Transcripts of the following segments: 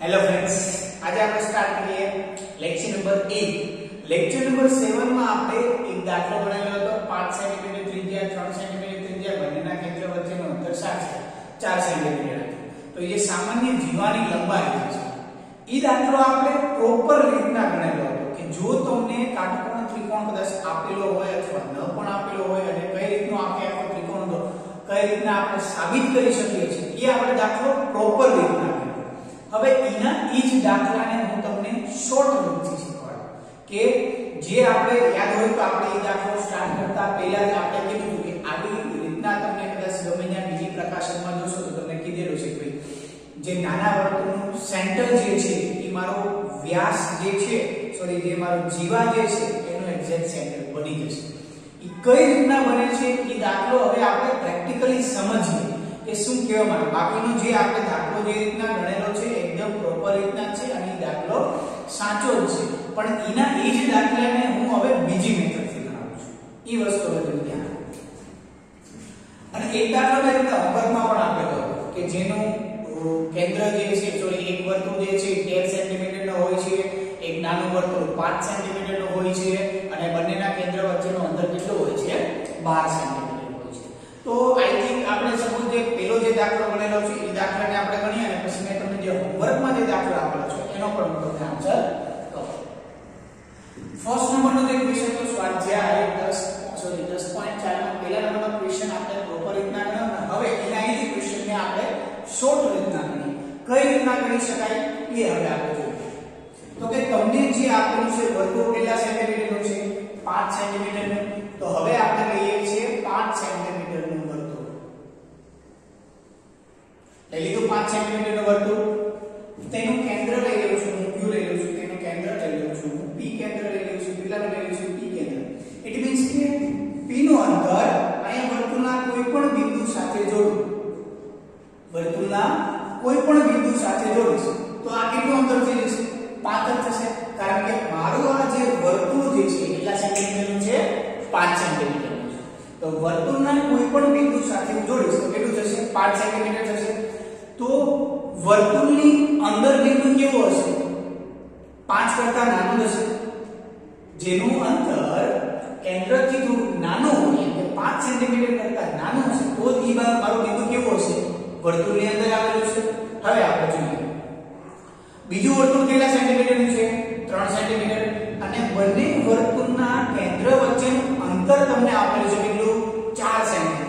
Hello friends, आज આપણે start કરીએ લેક્ચર નંબર 8. લેક્ચર નંબર 7 માં આપણે એક દાખલો ગણેલો હતો 5 સેન્ટીમીટર ત્રિજ્યા 3 સેન્ટીમીટર ત્રિજ્યા બંનેના કેન્દ્ર વચ્ચેનું અંતર 4 સેન્ટીમીટર હતું. તો એ સામાન્ય જીવાની લંબાઈ છે. ઈ દાખલો આપણે પ્રોપર રીતના ગણેલો હતો કે જો તમને કાટકોણ ત્રિકોણ કદાચ આપેલો હોય અથવા ન પણ આપેલો હોય અને કઈ રીતનો આખો ત્રિકોણ હતો કઈ રીતના આપણે સાબિત કરી શકીએ છીએ એ આપણે દાખલો પ્રોપર રીતના. હવે ઈ જ દાખલાને હું તમને શોર્ટ રીતથી શીખવાડું કે જે આપણે યાદ હોય તો આપણે ઈ દાખલો સ્ટાર્ટ કરતા પહેલા જ આપણે કીધું કે આવી રીતના તમને કદાચ ગમે ત્યાં બીજી પ્રકાશનમાં જોશો તો તમને કીધેલું છે કે જે નાના વર્તુળનું સેન્ટર જે છે એ મારો વ્યાસ જે છે સોરી જે મારો જીવા જે છે એનું એક્ઝેક્ટ સેન્ટર બની જશે. ઈ કઈ રીતના બને છે એ દાખલો હવે આપણે પ્રેક્ટિકલી સમજીએ કે શું કહેવા માંગે. બાકીનો જે આપણે દાખલો જે રીતના ગણેલો છે એકદમ પ્રોપર રીતના છે અને એ દાખલો સાચો જ છે, પણ એના એ જ દાખલાને હું હવે બીજી મેથડથી ગણાવું છું. એ વસ્તુ હવે તમે ધ્યાન રાખો. અને એક દાખલો મેં તમને હોમવર્કમાં પણ આપેલો કે જેનું કેન્દ્ર જે છે સોરી એક વર્તુળ જે છે 13 સેન્ટીમીટર નો હોય છે, એક નાનું વર્તુળ 5 સેન્ટીમીટર નું હોય છે અને બંનેના કેન્દ્ર વચ્ચેનું અંતર કેટલું હોય છે 12 સેન્ટીમીટર. તો આઈ થિંક આપણે સપોઝ જે પેલો જે દાખલો ગણેલો છે એ દાખલાને આપણે ગણીએ અને પછી મેં તમને જે હોમવર્કમાં જે દાખલો આપેલો છે એનો પણ હું તમને આન્સર કહું. ફર્સ્ટ નંબરનો જે ક્વેશ્ચન તો સ્વાધ્યાય 10.4 માં પહેલા નંબરનો ક્વેશ્ચન આપણે પ્રોપર રીતના ગણ્યો. હવે એના અહીંથી ક્વેશ્ચનને આપણે શોર્ટ રીતના ગણીએ. કઈ રીતના ગણી શકાય એ હવે આપણે જોઈએ. તો કે તમને જે આપેલું છે વર્તુળ કેટલા સેન્ટીમીટરનું છે 5 સેન્ટીમીટરનું. તો હવે આપણે લઈએ છીએ 5 સેન્ટીમીટરનું વર્તુળ. લઈ લીધું 5 સેન્ટીમીટરનું વર્તુળ. તેનું કેન્દ્ર લઈ લઉં છું હું Q લઈ લઉં છું, તેનું કેન્દ્ર લઈ લઉં છું હું P કેન્દ્ર લઈ લઉં છું, કેટલાનું લઈ લઉં છું P કેન્દ્ર. ઇટ મીન્સ કે P નું અંતર અહીંયા વર્તુળના કોઈ પણ બિંદુ સાથે જોડું. વર્તુળના કોઈ પણ બિંદુ સાથે જોડીશ તો આ કેટલું અંતર થઈ જશે 5 જ થશે, કારણ કે મારું આ જે વર્તુળ જે છે કેટલા સેન્ટીમીટરનું છે 5 સેન્ટીમીટરનું છે. તો વર્તુળના કોઈ પણ બિંદુ સાથે હું જોડીશ તો કેટલું થશે 5 સેન્ટીમીટર થશે. તો વર્તુળની અંદર બિંદુ કેવો હશે 5 કરતા નાનું હશે, જેનું અંતર કેન્દ્રથી થોડું નાનું હોય એટલે 5 સેન્ટીમીટર કરતા નાનું હશે તો જ મારું બિંદુ કેવો હશે વર્તુળની અંદર આવેલું છે. હવે આપણે જોઈએ બીજું વર્તુળ કેટલા સેન્ટીમીટરનું છે 3 સેન્ટીમીટર અને બંને વર્તુળના કેન્દ્ર વચ્ચેનું અંતર તમને આપેલું છે કેટલું 4 સેન્ટીમીટર.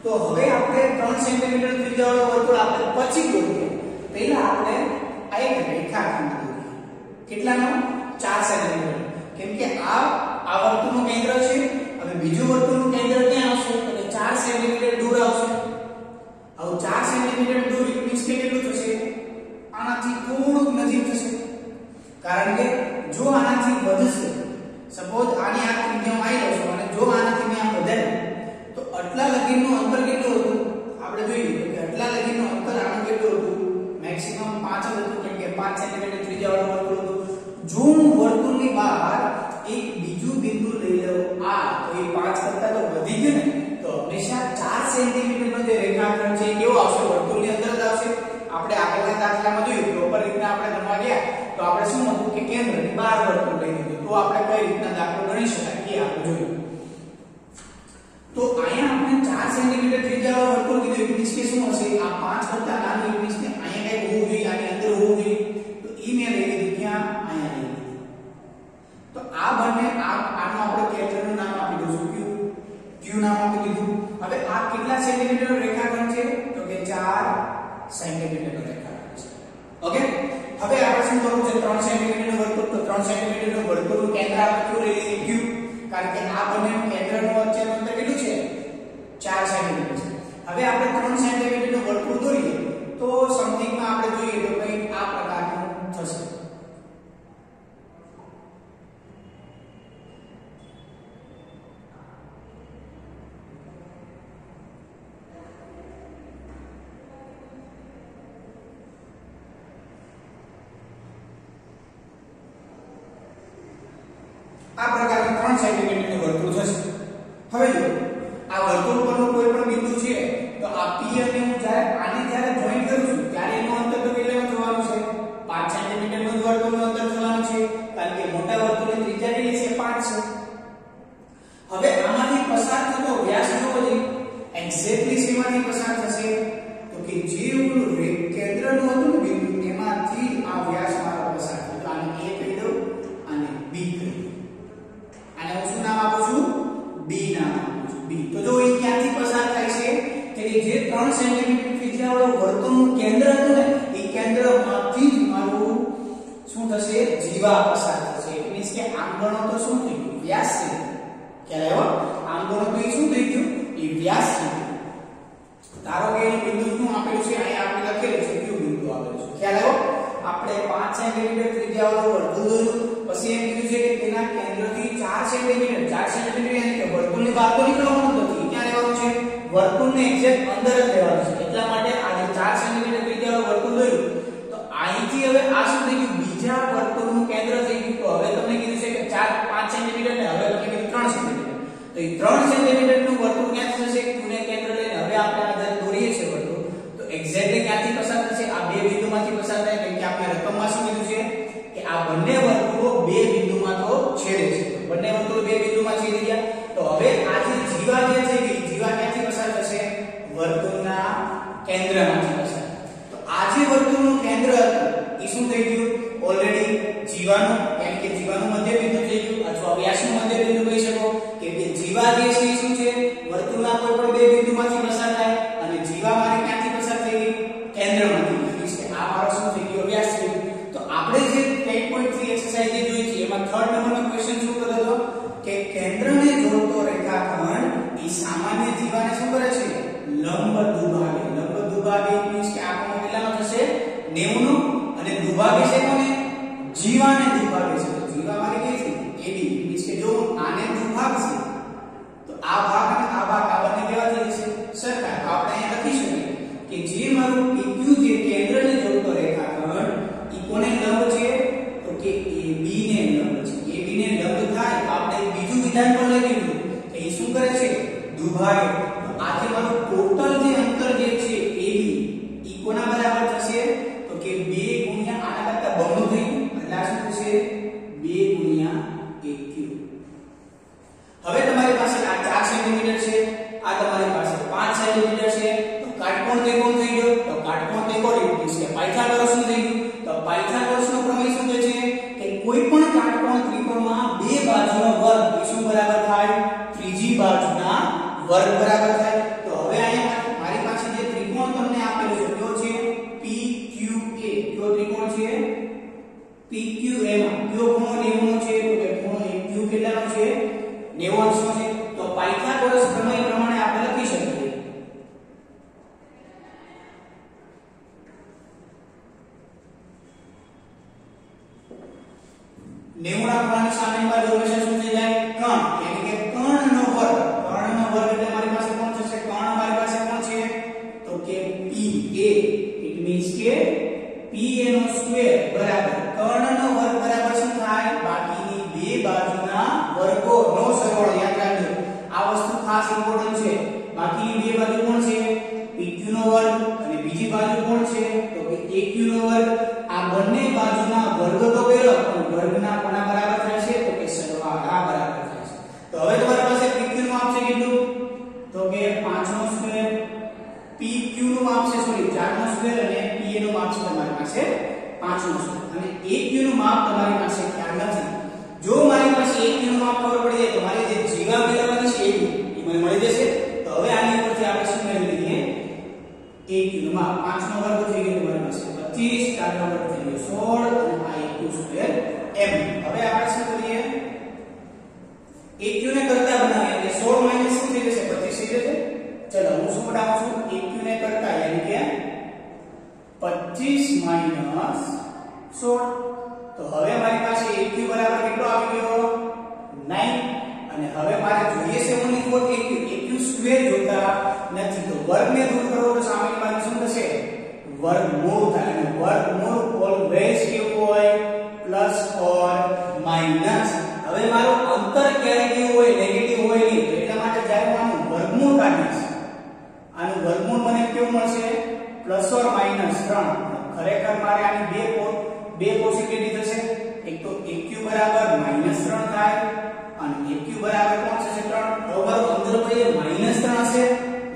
તો હવે આપણે 3 સેન્ટીમીટર ત્રિજ્યાવાળું વર્તુળ આપણે પછી દોરીએ. પહેલા આપણે આ એક રેખાખંડ દોરીએ. કેટલાનો 4 સેન્ટીમીટર. કેમ કે આ વર્તુળનું કેન્દ્ર છે. હવે બીજું વર્તુળનું કેન્દ્ર ક્યાં આવશે તો કે 4 સેન્ટીમીટર દૂર આવશે. હવે 4 સેન્ટીમીટર દૂર મીન્સ કે કેટલું થશે આનાથી થોડુંક નજીક થશે, કારણ કે જો આનાથી વધશે સપોઝ આની આ ત્રિજ્યા માં આવી લઉં અને જો આનાથી મેં આ વધાર્યું તો આટલા લગીનનું અંતર કેટલું હતું આપણે જોઈએ કે આટલા લગીનનું અંતર આનું કેટલું હતું મેક્સિમમ 5 જ હતું, કેમ કે 5 સેન્ટીમીટર ત્રિજ્યાવાળું વર્તુળ હતું. જો હું વર્તુળની બહાર એક બીજું બિંદુ લઈ લઉં આ તો એ 5 કરતા તો વધી ગયું ને, તો હંમેશા 4 સેન્ટીમીટરનો જે રેખાખંડ છે કેવો આવશે વર્તુળની અંદર જ આવશે. આપણે આગળના દાખલામાં જોયું પ્રોપર રીતના આપણે ગણવા ગયા તો આપણે શું હતું કે કેન્દ્રની બહાર વર્તુળ લઈ લીધું. તો આપણે કઈ રીતના દાખલો ગણી શકાય એ આપણે જોયું. તો અહીંયા આપણે 4 સેન્ટીમીટર ત્રિજ્યાવાળું વર્તુળ કીધું એટલે મીન્સ કે શું હશે આ 5 કરતા નાનું એટલે મીન્સ કે અહીંયા કઈ હોવું જોઈએ આની અંદર હોવું જોઈએ. તો ઈ મેં લઈ લીધું ક્યાં અહીંયા લઈ લીધું. તો આ બંને આનું આપણે કેન્દ્રનું નામ આપી દઈશું Q નામ આપી દીધું. હવે આ કેટલા સેન્ટીમીટરનો રેખાખંડ છે તો કે 4 સેન્ટીમીટરનો રેખાખંડ છે. ઓકે, હવે આપણે શું કરવું છે 3 સેન્ટીમીટરનું વર્તુળ. તો 3 સેન્ટીમીટરનું વર્તુળનું કેન્દ્ર આપણે શું લઈ લઈએ Q, કારણ કે આ બંનેનું કેન્દ્રનું વચ્ચેનું અંતર કેટલું છે 4 સેન્ટીમીટર છે. હવે આપણે 3 સેન્ટીમીટરનું વર્તુળ દોરીએ તો સમથિંગમાં આપણે જોઈએ તો કંઈક આ પ્રકારનું થશે. આ પ્રકારનું 3 સેન્ટીમીટરનું વર્તુળ થશે. હવે જો આ વર્તુળ પરનું કોઈ પણ બિંદુ છે તો આ P અને હું જ્યારે આને જ્યારે જોઈન્ટ કરું છું ત્યારે એનું અંતર તો કેટલામાં જોવાનું છે શેમાંથી પસાર થશે તો કે જે કેન્દ્રનું હતું ને બિંદુ એમાંથી આ વ્યાસ મારો પસાર થયો તો આને A કહી દઉં અને B કહી દઉં આને હું શું નામ આપું છું B નામ આપું છું B તો જો એ ક્યાંથી પસાર થાય છે કે જે 3 સેન્ટીમીટર ત્રિજ્યાવાળું વર્તુળનું કેન્દ્ર હતું ને એ કેન્દ્રમાંથી જ મારું શું થશે જીવા પસાર થશે ઇટ મીન્સ કે આમ ગણો તો શું થઈ ગયું વ્યાસ છે ખ્યાલ આવ્યો આમ ગણો તો એ શું થઈ ગયું એ વ્યાસ છે ધારો કે એ બિંદુ શું આપેલું છે અહીંયા આપણે લખેલું છે કયું બિંદુ આપેલું છે ખ્યાલ આવ્યો આપણે 5 સેન્ટીમીટર ત્રિજ્યાવાળું વર્તુળ દોર્યું પછી એમ કીધું છે કે તેના કેન્દ્રથી 4 સેન્ટીમીટર એટલે કે વર્તુળની બહાર તો નીકળવાનું નથી ક્યાં રહેવાનું છે વર્તુળને એક્ઝેક્ટ અંદર જ રહેવાનું છે એટલા માટે આ 4 સેન્ટીમીટર ત્રિજ્યાવાળું વર્તુળ દોર્યું તો અહીંથી હવે આ શું થઈ ગયું બીજા વર્તુળનું કેન્દ્ર થઈ ગયું તો હવે તમને કીધું છે કે 4 5 સેન્ટીમીટર ને હવે તમને કીધું 3 સેન્ટીમીટર તો એ 3 સેન્ટીમીટરનું વર્તુળ ક્યાંથી થશે Q ને કેન્દ્ર લઈને હવે આપણે આ જે દોરીએ છે વર્તુળ તો એક્ઝેક્ટલી ક્યાંથી પસાર થશે આ બે બિંદુમાંથી પસાર થાય કેમ કે આપણે રકમમાં શું કીધું છે કે આ બંને વર્તુળો બે બિંદુમાં તો છેદે છે બંને વર્તુળો બે બિંદુમાં છેદી ગયા તો હવે આ જે જીવા જે થઈ ગઈ જીવા ક્યાંથી પસાર થશે વર્તુળના કેન્દ્રમાંથી પસાર તો આ જે વર્તુળનું કેન્દ્ર હતું એ શું થઈ ગયું ઓલરેડી જીવાનું એટલે કે જીવાનું મધ્ય બિંદુ થઈ ગયું અથવા વ્યાસનું મધ્ય બિંદુ કહી શકો કે જીવા જે છે એ શું છે વર્તુળના કોઈ પણ બે બિંદુમાંથી પસાર થાય અને જીવા મારે ક્યાંથી પસાર થઈ ગઈ કેન્દ્રમાંથી એટલે કે આ મારો શું થઈ ગયો વ્યાસ થઈ ગયો તો આપણે જે 8.3 એક્સરસાઇઝ જે જોઈ છે એમાં 3rd નંબરનો ક્વેશ્ચન શું કર્યો હતો કે કેન્દ્રને જોડતો રેખાખંડ એ સામાન્ય જીવાને શું કરે છે લંબ દુભાગે મીન્સ કે આ કોણ કેટલાનો થશે 90 નો અને દુભાગે છે કોને જીવાને દુભાગે છે તો જીવા મારે કઈ છે AB મીન્સ કે જો આને દુભાગશે તો આ ભાગ અને આ ભાગ આ બંને કેવા થઈ જશે સરખા આપણે અહીંયા લખી શકીએ કે જે મારું PQ જે કેન્દ્રને જોડતો રેખાખંડ ઈ કોને લંબ છે તો કે AB ને લંબ છે AB ને લંબ થાય આપણે બીજું વિધાન પણ લખી દીધું કે ઈ શું કરે છે દુભાગે તો આજે મારું ટોટલ જે અંતર જે છે AB ઈ કોના બરાબર થશે તો કે 2 ગુણ્યા આના કરતા બમણું થઈ ગયું એટલે આ શું થશે 2 ગુણ્યા AQ હવે તમારી પાસે આ 4 સેન્ટીમીટર છે આ તમારી પાસે 5 સેન્ટીમીટર છે તો કાટકોણ ત્રિકોણ થઈ ગયો તો કાટકોણ ત્રિકોણ એટલે કે પાયથાગોરસનું થઈ ગયું તો પાયથાગોરસનો પ્રમેય શું કહે છે કે કોઈ પણ કાટકોણ ત્રિકોણમાં બે બાજુનો વર્ગ એ શું બરાબર થાય ત્રીજી બાજુના વર્ગ બરાબર થાય તો હવે અહીંયા મારી પાસે જે ત્રિકોણ તમને આપેલો છે કયો છે PQA કયો ત્રિકોણ છે PQA માં કયો ખૂણો 90 નો છે તો કે ખૂણો Q કેટલાનો છે 90 અંશનો છે તો પાયથાગોરસ પ્રમેય પ્રમાણે આપણે લખી શકીએ નેવુંના ખૂણાની સામેની બાજુ હંમેશા શું થઈ જાય કર્ણ એટલે કે કર્ણનો વર્ગ એટલે મારી પાસે કોણ થશે કર્ણ મારી પાસે કોણ છે તો કે PA ઇટ મીન્સ કે PA નો સ્ક્વેર બરાબર કર્ણનો વર્ગ બરાબર શું થાય બાકીની બે બાજુના વર્ગોનો સરવાળો યાદ રાખજો આ વસ્તુ ખાસ ઇમ્પોર્ટન્ટ છે બાકીની બે બાજુ કોણ છે PQ નો વર્ગ અને બીજી બાજુ કોણ છે તો કે AQ નો વર્ગ આ બંને બાજુના વર્ગ તો પેલો પણ વર્ગના કોના બરાબર થાય છે તો કે સરવાળા બરાબર થાય છે તો હવે તમારી પાસે PQ નું માપ છે કેટલું તો કે 5 નો સ્ક્વેર PQ નું માપ છે 4 નો સ્ક્વેર અને PA નું માપ છે તમારી પાસે 5 નો સ્ક્વેર અને AQ નું માપ તમારી પાસે ખ્યાલ નથી જો મારી પાસે AQ નું માપ ખબર પડી જાય તો મારી જે જીવા મેળવવાની છે એ મને મળી જશે તો હવે આની ઉપરથી આપણે શું મેળવી લઈએ AQ નું માપ 5 નો વર્ગ થઈ ગયો તમારી પાસે 25 4 નો વર્ગ થઈ ગયો 16 અને આ AQ સ્ક્વેર m હવે આપણે શું કરીએ AQ ને કરતા બનાવીએ એટલે 16 માઈનસ શું થઈ જશે 25 થઈ જશે ચલો હું શું બનાવું છું AQ ને કરતા એટલે કે 25 માઈનસ 16 તો હવે મારી પાસે AQ બરાબર કેટલો આવી ગયો 9 અને હવે મારે જોઈએ છે ઓન્લી ફોર AQ સ્ક્વેર જોતા નથી તો વર્ગને દૂર કરો તો સામેની બાજુ શું થશે વર્ગમૂળ થાય અને વર્ગમૂળ ઓલવેઝ કેવું હોય પ્લસ ઓર માઈનસ હવે મારું અંતર ક્યારે કેવું હોય નેગેટિવ હોય નહીં તો એટલા માટે જ્યારે હું આનું વર્ગમૂળ કાઢીશ આનું વર્ગમૂળ મને કેવું મળશે પ્લસ ઓર માઈનસ 3 ખરેખર મારે આની બે પોસિબિલિટી થશે એક તો AQ બરાબર -3 થાય અને AQ બરાબર કોણ થશે 3 બરાબર અંદર પર -3 હશે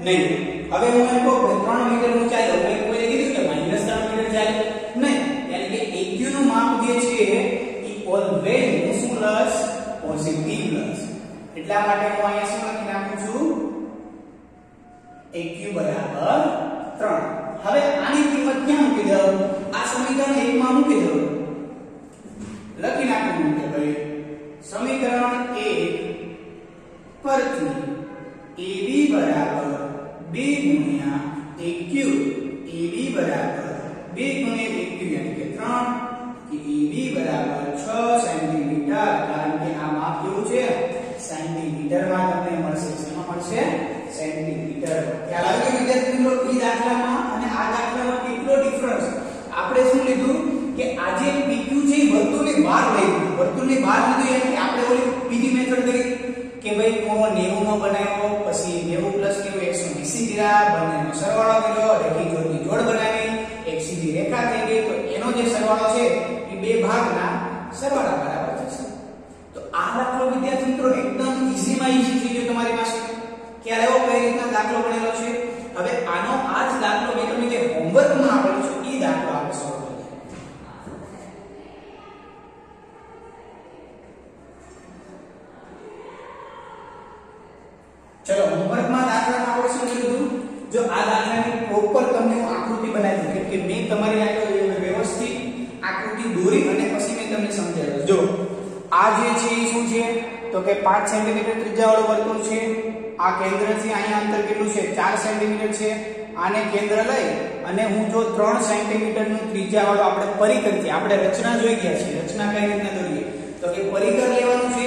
નહીં હવે હું એમ કહું કે 3 મીટર નું ચાલે, મેં કોઈને કીધું કે -3 મીટર ચાલે નહીં, એટલે કે AQ નું માપ જે છે એ ઓલવેઝ શું પ્લસ પોઝિટિવ પ્લસ, એટલા માટે હું અહીંયા શું લખી નાખું છું AQ બરાબર 3. હવે આની કિંમત ક્યાં મૂકી દઉં? આ સમીકરણ 1 માં મૂકી દઉં, લખી નાખું કે ભાઈ સમીકરણ 1 પરથી AB બરાબર 2 ગુણ્યા AQ, AB બરાબર 2 ગુણ્યા AQ એટલે કે 3, કે AB બરાબર 6 સેન્ટીમીટર, કારણ કે આ માપ કેવું છે સેન્ટીમીટરમાં તમને મળશે. શેમાં મળશે? સેન્ટીમીટર. ખ્યાલ આવે કે વિદ્યાર્થી મિત્રો એ દાખલામાં અને આ દાખલામાં કેટલો ડિફરન્સ? આપણે શું લીધું કે આ જે PQ છે એ વર્તુળની બહાર લઈ લીધું, વર્તુળની બહાર લીધું એટલે કે આપણે ઓલી બીજી મેથડ કરી કે ભાઈ કોણ 90 નો બનાવ્યો, પછી 90 + 90 180 કર્યા, બંનેનો સરવાળો કર્યો, રેખી જોડની જોડ બનાવી, એક સીધી રેખા થઈ ગઈ, તો એનો જે સરવાળો છે એ બે ભાગના સરવાળા બરાબર થશે. તો આ દાખલો વિદ્યાર્થી મિત્રો એકદમ ઈઝીમાં ઈઝી થઈ ગયો તમારી પાસે. ખ્યાલ આવ્યો કઈ રીતના દાખલો બનેલો છે? હવે આનો આ જ દાખલો મેં તમને જે હોમવર્કમાં આપેલો છે એ દાખલો આપણે સોલ્વ કરીએ. ચલો હોમવર્કમાં દાખલામાં આપણે શું કીધું? જો આ દાખલાની પ્રોપર તમને હું આકૃતિ બનાવી દઉં કે મેં તમારી આગળ વ્યવસ્થિત આકૃતિ દોરી અને પછી મેં તમને સમજાવ્યું. જો આ જે છે એ શું છે તો કે 5 સેન્ટીમીટર ત્રિજ્યાવાળું વર્તુળ છે. આ કેન્દ્રથી અહીંયા અંતર કેટલું છે? 4 સેન્ટીમીટર છે. આને કેન્દ્ર લઈ અને હું જો 3 સેન્ટીમીટરનું ત્રિજ્યાવાળું આપણે પરિકર છે, આપણે રચના જોઈ ગયા છે. રચના કઈ રીતના દોરીએ તો કે પરિકર લેવાનું છે,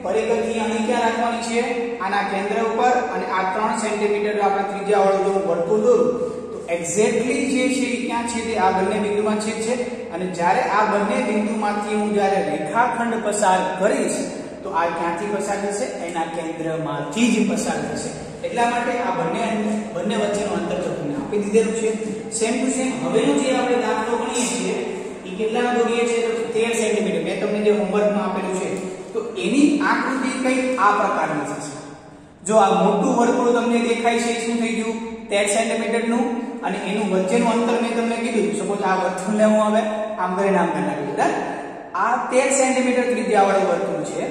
પરિકરથી અહીં ક્યાં રાખવાની છે? આના કેન્દ્ર ઉપર, અને આ 3 સેન્ટીમીટર આપણે ત્રિજ્યાવાળું જો વર્તુળ દોરું તો એક્ઝેક્ટલી જે છે એ ક્યાં છે તે આ બંને બિંદુમાં છેદ છે. અને જ્યારે આ બંને બિંદુમાંથી હું જ્યારે રેખાખંડ પસાર કરીશ તો આ ક્યાંથી પસાર થશે? એના કેન્દ્રમાંથી જ પસાર થશે. એટલા માટે આ બંને વચ્ચેનું અંતર તો તમને આપી દીધેલું છે. સેમ ટુ સેમ હવેનો જે આપણે દાખલો ગણીએ છીએ એ કેટલાનો દોરીએ છીએ તો 13 સેન્ટીમીટર. મેં તમને જે હોમવર્કમાં આપેલું છે તો એની આકૃતિ કંઈક આ પ્રકારની થશે. જો આ મોટું વર્તુળ તમને દેખાય છે શું થઈ ગયું? 13 સેન્ટીમીટર નું, અને એનું વચ્ચેનું અંતર મેં તમને કીધું. સપોઝ આ વર્તુળને હું હવે આમ કરીને આમ કરી નાખું. આ 13 સેન્ટીમીટર ત્રિજ્યાવાળું વર્તુળ છે.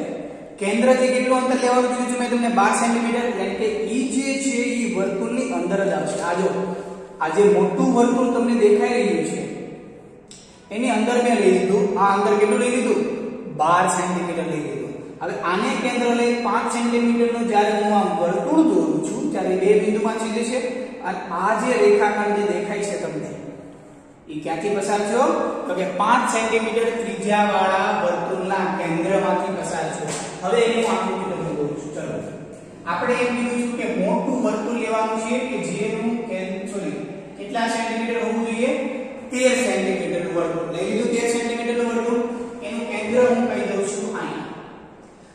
કેન્દ્રથી કેટલું અંતર લેવાનું કીધું છે મેં તમને? 12 સેન્ટીમીટર. એટલે કે ઈ જે છે ઈ વર્તુળની અંદર જ આવશે. આ જો આ જે મોટું વર્તુળ તમને દેખાઈ રહ્યું છે એની અંદર મેં લઈ લીધું. આ અંતર કેટલું લઈ લીધું? 12 સેન્ટીમીટર લઈ લીધું. હવે આને કેન્દ્ર લઈ 5 સેન્ટીમીટરનું જ્યારે હું આ વર્તુળ દોરું છું ત્યારે બે બિંદુમાં છેદે છે, અને આ જે રેખાખંડ જે દેખાય છે તમને એ ક્યાંથી પસાર થયો તો કે 5 સેન્ટીમીટર ત્રિજ્યાવાળા વર્તુળના કેન્દ્રમાંથી પસાર થયો. હવે એનું આકૃતિ તમને દોરું છું. ચલો આપણે એમ કીધું છે કે મોટું વર્તુળ લેવાનું છે કે જેનું કેટલા સેન્ટીમીટર હોવું જોઈએ? 13 સેન્ટીમીટર નું વર્તુળ લઈ લીધું. 13 સેન્ટીમીટર નું વર્તુળ, એનું કેન્દ્ર હું કહી દઉં છું અહીંયા.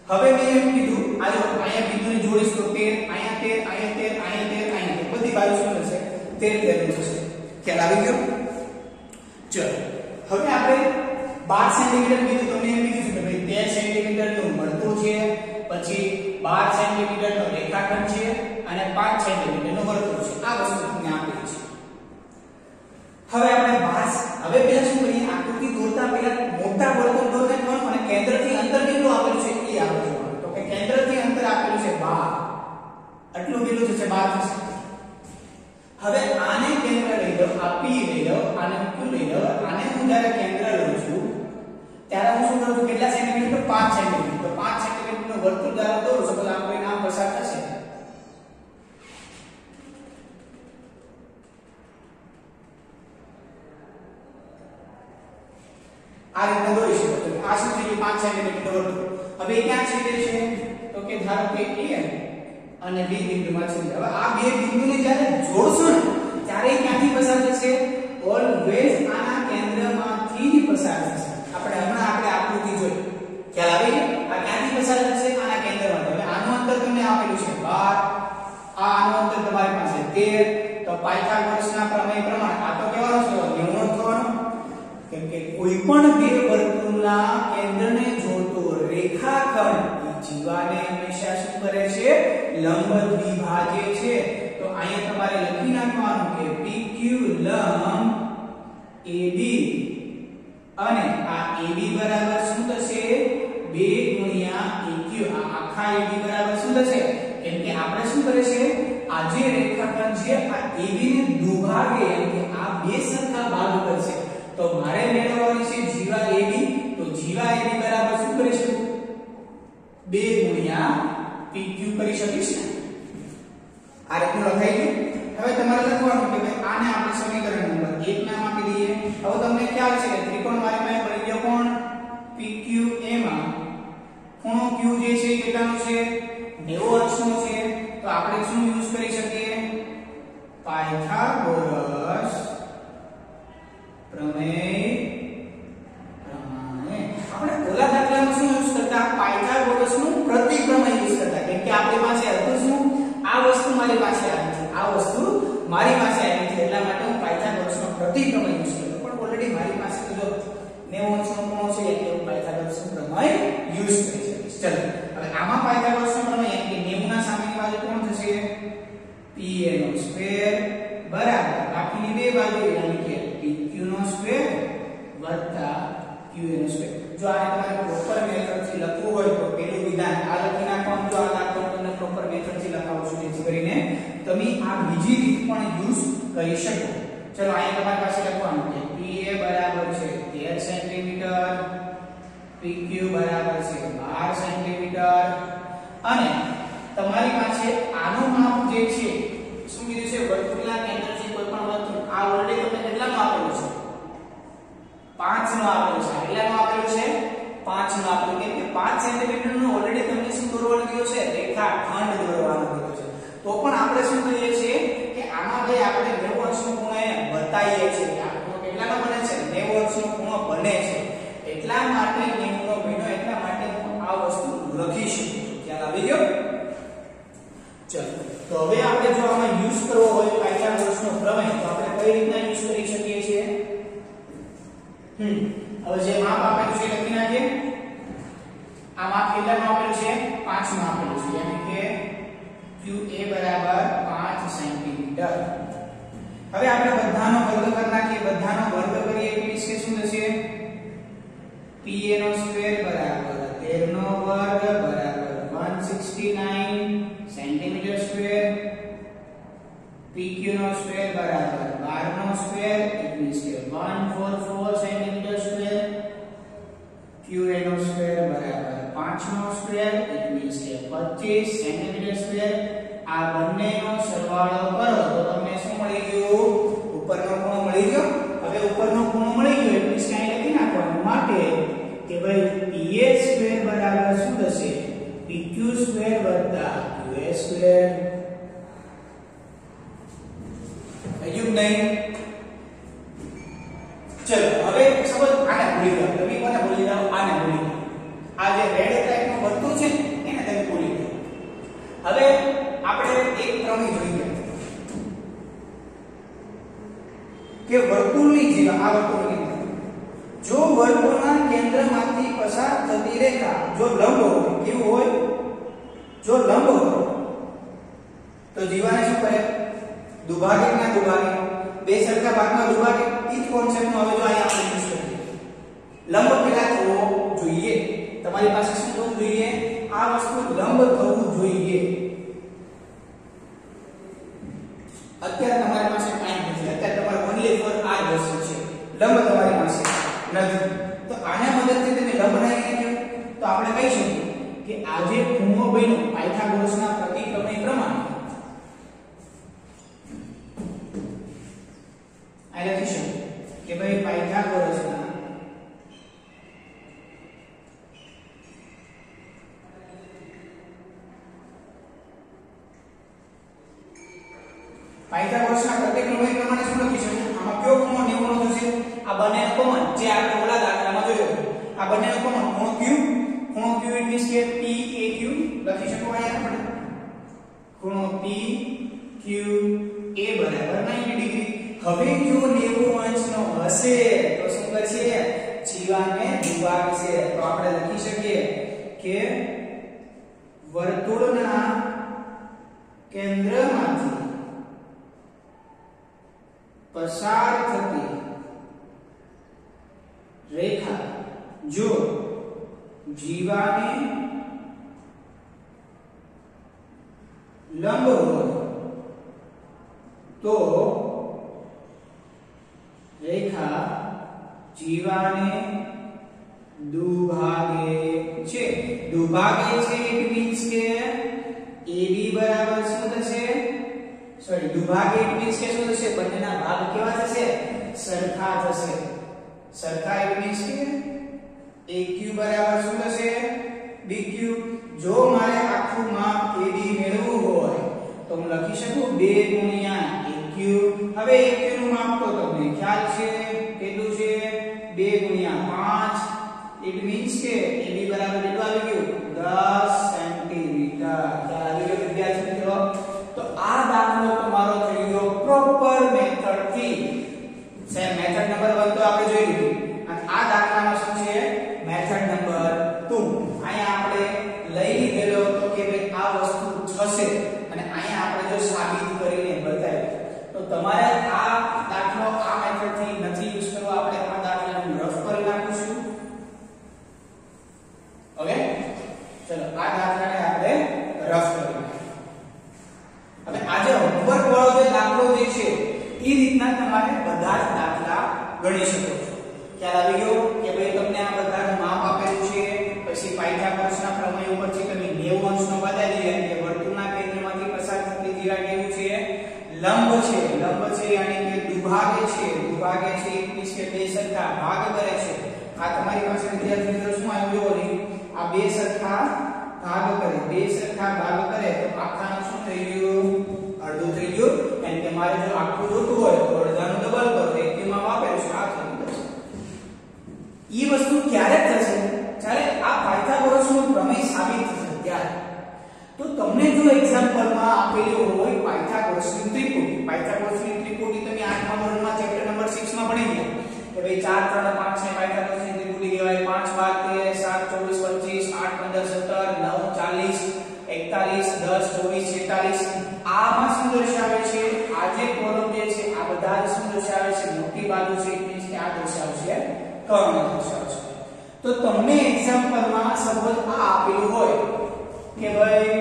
હવે મેં એમ કીધું આ જો અહીંયા બિંદુને જોડીશ તો 13, અહીંયા 13, અહીંયા 13, અહીંયા 13, અહીંયા 13, બધી બાજુ શું થશે? 13 થશે. ખ્યાલ આવી ગયો? ચલો હવે આપણે 12 સેન્ટીમીટર કીધું. તમને એમ કીધું કે ભાઈ 13 સેન્ટીમીટર નું વર્તુળ છે, પછી 12 સેન્ટીમીટર નો રેખાખંડ છે, અને 5 સેન્ટીમીટર નું વર્તુળ છે. આ વસ્તુ તમને આપેલી છે. હવે આપણે હવે પહેલા શું કરીએ? આકૃતિ દોરતા પહેલા મોટા વર્તુળ દોરને પણ અને કેન્દ્રથી અંતર કેટલું આપેલું છે એ આપણે જોવાનું. તો કે કેન્દ્રથી અંતર આપેલું છે 12. આટલું કેટલું થશે? 12 થશે. હવે આને કેન્દ્ર લઈ લો, આ P લઈ લો, આને Q લઈ લો. આને હું જ્યારે કેન્દ્ર લઉં છું ત્યારે હું શું કરું છું? કેટલા સેન્ટીમીટર? 5 સેન્ટીમીટર. તો 5 સેન્ટીમીટર નું વર્તુળ દ્વારા દોરું. સપોઝ આ કોઈ નામ પસાર થશે. આ રીતે દોરી શકો છો. આ શું છે? 5 સેન્ટીમીટર વર્તુળ. હવે ક્યાં છેદે છે? તો કે ધારો કે A અને B બિંદુમાં છેદે. હવે આ બે બિંદુને જ્યારે જોડશો ને ત્યારે ક્યાંથી પસાર થશે? ઓલવેઝ આના કેન્દ્રમાંથી જ પસાર થશે. આપણે આકૃતિ જોઈ. ખ્યાલ આવી ગયો? આ ક્યાંથી પસાર થશે? આના કેન્દ્રમાંથી. હવે આનું અંતર તમને આપેલું છે 12, આનું અંતર તમારી પાસે 13. તો પાયથાગોરસના પ્રમેય પ્રમાણે આ તો કેવાનો છે? 90 થવાનો. કેમ કે કોઈ પણ બે વર્તુળના કેન્દ્રને જોડતો રેખાખંડ એ જીવાને હંમેશા શું કરે છે? લંબ દ્વિભાજે છે. તો અહીંયા તમારે લખી નાખવાનું કે PQ લંબ AB અને આ AB બરાબર શું થશે 2 ગુણ્યા AQ આ આખા AB બરાબર શું થશે કેમ કે આપણે શું કરે છે આ જે રેખાખંડ છે આ AB ને દુભાગે એટલે કે આ બે સરખા ભાગ કરશે તો મારે મેળવવાની છે જીવા AB તો જીવા AB બરાબર શું કરીશું 2 ગુણ્યા PQ કરી શકીશ ને આ રીતનું લખાઈ ગયું હવે તમારે લખવાનું કે ભાઈ આને આપણે સમીકરણ નંબર 1 નામ આપી દઈએ હવે તમને ખ્યાલ છે કે ત્રિકોણ મારીમાં મળી ગયો કોણ PQA માં ખૂણો Q જે છે કેટલાનો છે 90 અંશનો છે તો આપણે શું યુઝ કરી શકીએ પાયથાગોરસ પ્રમેય પ્રમાણે આપણે ઓલા દાખલામાં શું યુઝ કરતા પાયથાગોરસનું પ્રતિપ્રમેય યુઝ કરતા કેમ કે આપણી પાસે હતું શું આ વસ્તુ મારી પાસે આવી છે આ વસ્તુ મારી પાસે આવી છે એટલા માટે હું પાયથાગોરસનો પ્રતિપ્રમેય યુઝ કરતો પણ ઓલરેડી મારી પાસે તો જો 90 અંશનો ખૂણો છે એટલે હું પાયથાગોરસનો પ્રમેય યુઝ કરી શકીશ ચલો હવે આમાં પાયથાગોરસનો પ્રમેય એટલે 90 ના સામેની બાજુ કોણ થશે PA નો સ્ક્વેર બરાબર બાકીની બે બાજુ એટલે કે PQ નો સ્ક્વેર વત્તા QA નો સ્ક્વેર જો આને તમારે પ્રોપર મેથડથી લખવું હોય તો પેલું વિધાન આ લખી નાખવાનું જો આ દાખલો તમને પ્રોપર મેથડથી લખાવું છું જેથી કરીને તમે આ બીજી રીત પણ યુઝ કરી શકો ચલો અહીંયા તમારી પાસે લખવાનું કે PA બરાબર છે 13 સેન્ટીમીટર PQ બરાબર છે 12 સેન્ટીમીટર અને તમારી પાસે આનું માપ જે છે શું કીધું છે વર્તુળના કેન્દ્રથી કોઈ પણ વર્તુળ આ ઓલરેડી તમને કેટલાનું આપેલું છે 5 નું આપેલું છે કેટલાનું આપેલું છે 5 નું આપેલું કેમ કે 5 સેન્ટીમીટર નું ઓલરેડી તમને શું દોરવાનું કીધું છે રેખાખંડ દોરવાનું કીધું છે તો પણ આપણે શું કરીએ છીએ કે આમાં ભાઈ આપણે 90 અંશનો ખૂણો એ બતાવીએ છીએ કે આ ખૂણો કેટલાનો બને છે 90 અંશનો ખૂણો બને છે એટલા માટે 90 નો બન્યો એટલા માટે હું આ વસ્તુ લખી શકું છું ખ્યાલ આવી ગયો ચલો તો હવે આપણે જો આમાં યુઝ કરવો હોય પાયથાગોરસનો પ્રમેય તો આપણે કઈ રીતના યુઝ કરી શકીએ છીએ હવે જે માપ આપેલું છે લખી નાખીએ આ માપ કેટલાનું આપેલું છે 5 નું આપેલું છે એટલે કે QA બરાબર 5 સેન્ટીમીટર હવે આપણે બધાનો વર્ગ કરી નાખીએ બધાનો વર્ગ કરીએ એટલે કે શું થશે PA નો સ્ક્વેર બરાબર 13 નો વર્ગ બરાબર 169 સેન્ટીમીટર સ્ક્વેર PQ નો સ્ક્વેર બરાબર 12 નો સ્ક્વેર એટલે કે 144 સેન્ટીમીટર સ્ક્વેર QA નો સ્ક્વેર બરાબર 5 નો સ્ક્વેર એટલે કે 25 સેન્ટીમીટર સ્ક્વેર આ બંનેનો સરવાળો કરો તો તમને શું મળી ગયું ઉપરનો ખૂણો મળી ગયો હવે ઉપરનો ખૂણો મળી ગયો એટલે સ્કાઈ લખી નાખવાનું માટે કે ભાઈ PA સ્ક્વેર બરાબર શું થશે PQ સ્ક્વેર વત્તા QA સ્ક્વેર અયુબ નહીં ચલો હવે સમજ આને ભૂલી જાઓ તમે કોને ભૂલી જાઓ આને ભૂલી જાઓ આ જે રેડ ટાઈપનું વર્તુળ છે એને તમે ભૂલી જાઓ હવે આપણે એક પ્રમેય જોઈએ કે વર્તુળની જે આ વર્તુળની જો વર્તુળના કેન્દ્રમાંથી પસાર થતી રેખા જો લંબ હોય કેવું હોય જો લંબ હોય તો જીવાને શું કરે દુભાગે ના દુભાગે બે સરખા ભાગમાં દુભાગે ઈ જ કોન્સેપ્ટનો હવે જો અહીંયા આપણે યુઝ કરીએ લંબ પેલા થવો જોઈએ તમારી પાસે શું થવું જોઈએ આ વસ્તુ લંબ થવું જોઈએ અત્યારે તમારી પાસે ટાઈમ નથી અત્યારે તમારે ઓનલી ફોર આ વસ્તુ છે લંબ તમારી પાસે નથી તો આના મદદથી તમે લંબ બનાવી નાખ્યો તો આપણે કહી શકીએ કે આ જે ખૂણો બન્યો પાયથાગોરસના પ્રતિપ્રમેય પ્રમાણે આ લખી શકીએ કે ભાઈ પાયથાગોરસના પ્રતિપ્રમેય પ્રમાણે શું લખી શકું આમાં કયો ખૂણો 90 નો થશે આ બંનેનો કોમન જે આપણે ઓલા દાખલામાં જોયો આ બંનેનો કોમન ખૂણો Q એટલે કે PAQ લખી શકો અહીંયા આપણે ખૂણો PQA બરાબર 90 ડિગ્રી હવે જો 90 અંશનો હશે તો શું કરશે જીવાને દુભાગશે તો આપણે લખી શકીએ કે વર્તુળના કેન્દ્રમાંથી પસાર થતી રેખા જો જીવાને લંબ હોય તો રેખા જીવાને દુભાગે છે. દુભાગે છે ઇટ મીન્સ કે AB બરાબર શું થશે? સોરી, દુભાગે ઇટ મીન્સ કે શું થશે? બંનેના ભાગ કેવા થશે? સરખા થશે. સરખા ઇટ મીન્સ કે AQ બરાબર શું થશે? BQ. જો મારે આખું માપ AB મેળવવું હોય તો હું લખી શકું 2 ગુણ્યા AQ. હવે AQ નું માપ તો તમને ખ્યાલ છે કેટલું છે? 2 ગુણ્યા 5. ઇટ મીન્સ કે AB બરાબર કેટલું આવી ગયું? 10 સેન્ટીમીટર. ખ્યાલ આવી ગયો વિદ્યાર્થી મિત્રો? તો આ દાખલો તમારો થઈ ગયો પ્રોપર મેથડ થી. સેમ મેથડ નંબર 1 તો આપણે જોઈ લીધું અને આ દાખલામાં શું છે? Method number 2. અહીંયા આપણે લઈ લીધેલો તો કે ભાઈ આ વસ્તુ થશે અને અહીંયા આપણે જો સાબિત કરીને બતાવ્યું. તો તમારે આ દાખલો આ મેથડ થી નથી યુઝ કરવો. આપણે આ દાખલાને રફ કરી નાખીશું. ઓકે, ચલો આ દાખલાને આપણે રફ કરી નાખીએ. હવે આજે હોમવર્ક વાળો જે દાખલો જે છે એ રીતના તમારે બધા જ દાખલા ગણી શકો છો. ખ્યાલ આવી ગયો કે ભાઈ તમને આ બધાનું માપ આપેલું છે. પછી પાયથાગોરસના પ્રમેય ઉપરથી તમે 90 અંશનો બતાવી દીધા કે વર્તુળના કેન્દ્રમાંથી પસાર થતી તિરાડ કેવું છે? લંબ છે. લંબ છે યાની કે દુભાગે છે. દુભાગે છે એટલે કે બે સરખા ભાગ કરે છે. આ તમારી પાસે વિદ્યાર્થી મિત્રો શું આવ્યું છે? આ બે સરખા ભાગ કરે. બે સરખા ભાગ કરે તો આખાનું શું થઈ ગયું? અડધું થઈ ગયું. કારણ કે મારે જો આખું જોતું હોય તો અડધાનું ડબલ કરો. એકમાં વાપર્યું છે આ થઈ ગયું. ઈ વસ્તુ ક્યારે થશે? જ્યારે આ પાયથાગોરસનો પ્રમેય સાબિત થશે ત્યારે. તો તમને જો એક્ઝામ્પલમાં આપેલું હોય પાયથાગોરસની ત્રિપુટી. પાયથાગોરસની ત્રિપુટી તમે 8મા ધોરણમાં ચેપ્ટર નંબર 6 માં ભણી ગયા કે ભાઈ 4 3 5 ને પાયથાગોરસની ત્રિપુટી કહેવાય. 5 12 13 7 24 25 8 15 17 9 40 41 10 24 46. આમાં શું દર્શાવે છે? આ જે કોલમ જે છે આ બધા જ શું દર્શાવે છે? મોટી બાજુ છે એટલે કે આ દર્શાવશે કર્ણ દર્શાવશે. તો તમને એક્ઝામ્પલમાં સપોઝ આ આપેલું હોય કે ભાઈ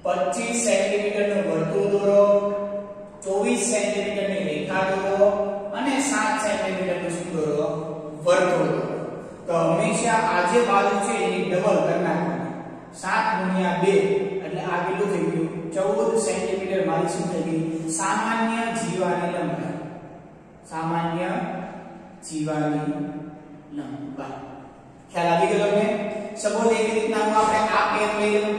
25 સેન્ટીમીટર નું વર્તુળ દોરો, 24 સેન્ટીમીટર ની રેખા દોરો અને 7 સેન્ટીમીટર નું શું દોરો? વર્તુળ દોરો. તો હંમેશા આ જે બાજુ છે એની ડબલ કરી નાખવાની. 7 ગુણ્યા 2 એટલે આ કેટલું થઈ ગયું? 14 સેન્ટીમીટર મારી શું થઈ ગઈ? સામાન્ય જીવાની લંબાઈ. સામાન્ય જીવાની લંબાઈ. ખ્યાલ આવી ગયો તમને? સપોઝ એવી રીતના હું આપણે આ પેન લઈ લઉં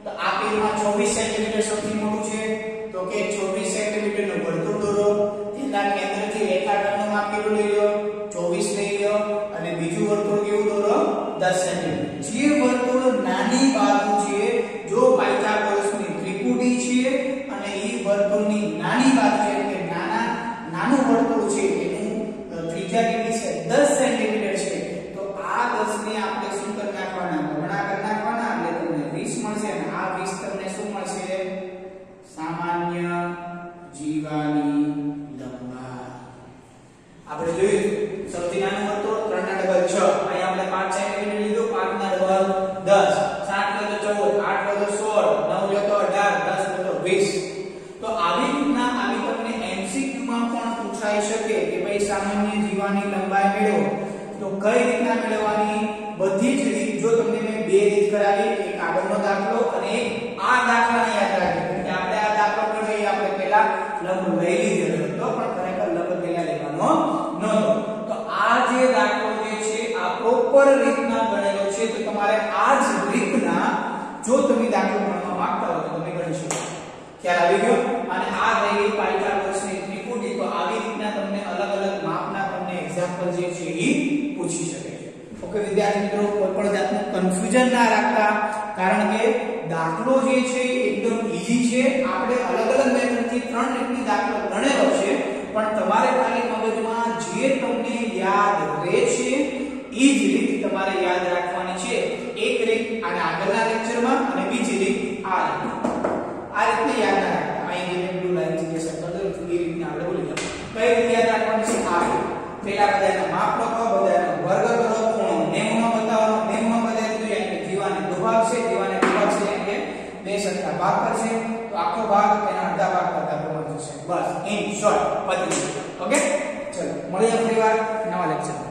તો આ પેનમાં 24 સેન્ટીમીટર સૌથી મોટું છે તો કે 24 સેન્ટીમીટર નું વર્તુળ દોરો. તેના કેન્દ્રથી રેખાખંડનું માપ કેટલું લઈ લો? 24 લઈ લો અને બીજું વર્તુળ કેવું દોરો? 10 સેન્ટીમીટર. જે વર્તુળ નાની બાજુ છે જો પાયથાગોરસની ત્રિપુટી છે અને એ વર્તુળની નાની બાજુ છે એટલે કે નાનું વર્તુળ છે એનું ત્રિજ્યા કેટલી છે? 10 સેન્ટીમીટર છે. તો આ 10 ને આપણે શું કરી નાખવાના? બમણા કરી નાખવાના એટલે તમને 20 મળશે અને આ 20 તમને શું મળશે? સામાન્ય જીવાની લંબાઈ. આપણે જોયું સૌથી નાનું વર્તુળ 3 ના ડબલ 6. અહીં આપણે 5 સેન્ટીમીટર લીધું. 5 ના ડબલ 10. 7 લે તો 14, 8 લે તો 16, 9 લે તો 18, 10 લે તો 20. તો આવી રીતના આવી તમને MCQ માં પણ પૂછાઈ શકે કે ભાઈ સામાન્ય જીવાની લંબાઈ મેળવો. તો કઈ રીતના મેળવવાની? બધી જ રીત જો તમને મેં બે રીત કરાવી, એક આગળનો દાખલો અને એક આ દાખલાને યાદ રાખજો કે આપણે આ દાખલો કર્યો એ આપણે પહેલા લંબ લઈ લીધેલો હતો પણ ખરેખર લંબ પહેલા લેવાનો નહોતો. તો આ જે દાખલો જે છે આ પ્રોપર રીતના ગણેલો છે. તો તમારે આ જ રીતના જો તમે દાખલો ગણવા માંગતા હો તો તમે ગણી શકો. ખ્યાલ આવી ગયો? અને આ થઈ ગઈ પાયથાગોરસની ત્રિપુટી. તો આવી રીતના તમને અલગ અલગ માપના તમને એક્ઝામ્પલ જે છે એ પૂછી શકે છે. ઓકે વિદ્યાર્થી મિત્રો, કોઈ પણ જાતનું કન્ફ્યુઝન ના રાખતા કારણ કે દાખલો જે છે એકદમ ઈઝી છે. આપણે અલગ અલગ મેથડથી 3 રીતની દાખલો ગણેલો છે પણ તમારે ખાલી મગજમાં જે તમને યાદ રહે છે એ જ રીત તમારે યાદ રાખવાની છે. એક રીત આને આગળના લેક્ચરમાં અને બીજી રીત આ રીત. આ રીતને યાદ ના રાખતા. અહીં જે બ્લુ લાઈન છે સર્કલ એ રીતના આપણે પેલા બધાના માપ લખો, બધાનો વર્ગ કરો, ખૂણો 90 નો બતાવવાનો, 90 નો બતાવી દીધું એટલે જીવાને દુભાગશે, જીવાને દુભાગશે એટલે બે સરખા ભાગ કરશે તો આખો ભાગ તેના અડધા ભાગ કરતા પ્રમાણ થશે. બસ ઇન શોર્ટ પતી ગયું. ઓકે, ચલો મળીએ ફરીવાર નવા લેક્ચર.